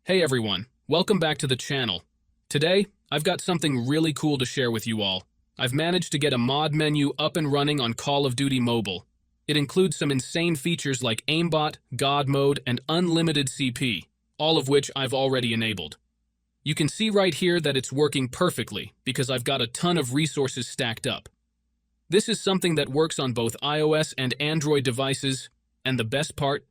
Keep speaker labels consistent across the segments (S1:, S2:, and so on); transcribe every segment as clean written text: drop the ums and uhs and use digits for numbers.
S1: Hey everyone, welcome back to the channel. Today, I've got something really cool to share with you all. I've managed to get a mod menu up and running on Call of Duty Mobile. It includes some insane features like Aimbot, God mode, and unlimited CP, all of which I've already enabled. You can see right here that it's working perfectly because I've got a ton of resources stacked up. This is something that works on both iOS and Android devices, and the best part?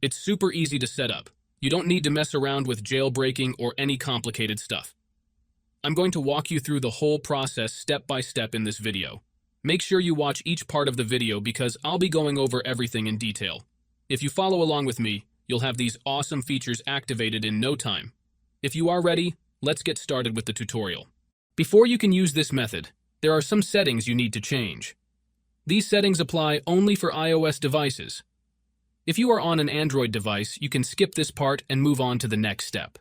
S1: It's super easy to set up. You don't need to mess around with jailbreaking or any complicated stuff. I'm going to walk you through the whole process step by step in this video. Make sure you watch each part of the video because I'll be going over everything in detail. If you follow along with me, you'll have these awesome features activated in no time. If you are ready, let's get started with the tutorial. Before you can use this method, there are some settings you need to change. These settings apply only for iOS devices. If you are on an Android device, you can skip this part and move on to the next step.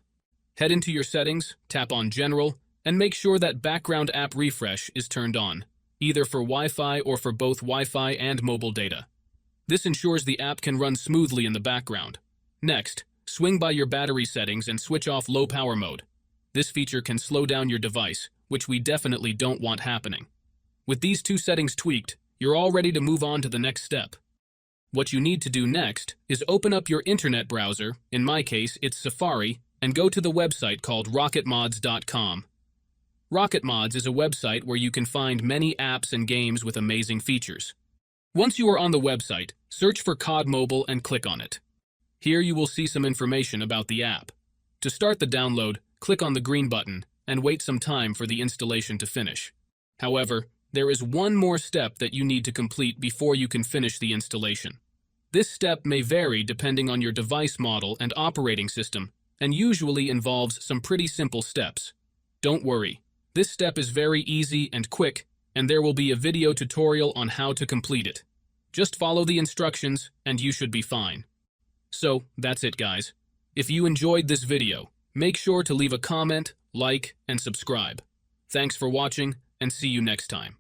S1: Head into your settings, tap on General, and make sure that background app refresh is turned on, either for Wi-Fi or for both Wi-Fi and mobile data. This ensures the app can run smoothly in the background. Next, swing by your battery settings and switch off low power mode. This feature can slow down your device, which we definitely don't want happening. With these two settings tweaked, you're all ready to move on to the next step. What you need to do next is open up your internet browser, in my case it's Safari, and go to the website called rocketmods.com. Rocketmods is a website where you can find many apps and games with amazing features. Once you are on the website, search for COD Mobile and click on it. Here you will see some information about the app. To start the download, click on the green button and wait some time for the installation to finish. However, there is one more step that you need to complete before you can finish the installation. This step may vary depending on your device model and operating system, and usually involves some pretty simple steps. Don't worry, this step is very easy and quick, and there will be a video tutorial on how to complete it. Just follow the instructions and you should be fine. So, that's it guys. If you enjoyed this video, make sure to leave a comment, like, and subscribe. Thanks for watching, and see you next time.